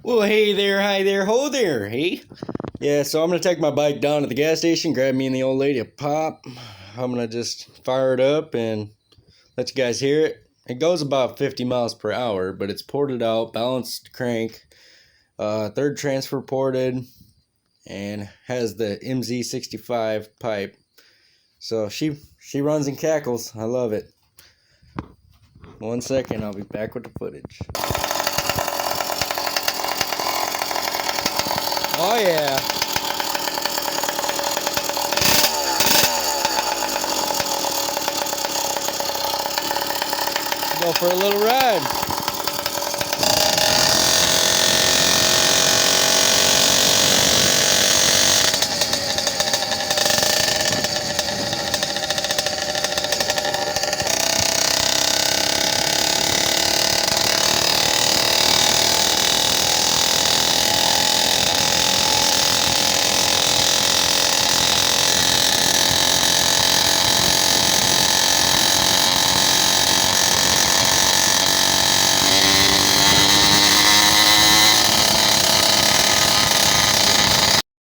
Well, hey there, hi there, ho there, hey. Yeah, so I'm gonna take my bike down to the gas station, grab me and the old lady a pop. I'm gonna just fire it up and let you guys hear it. It goes about 50 miles per hour, but it's ported out, balanced crank, third transfer ported, and has the MZ65 pipe. So she runs and cackles. I love it. 1 second, I'll be back with the footage. Oh yeah. Go for a little ride.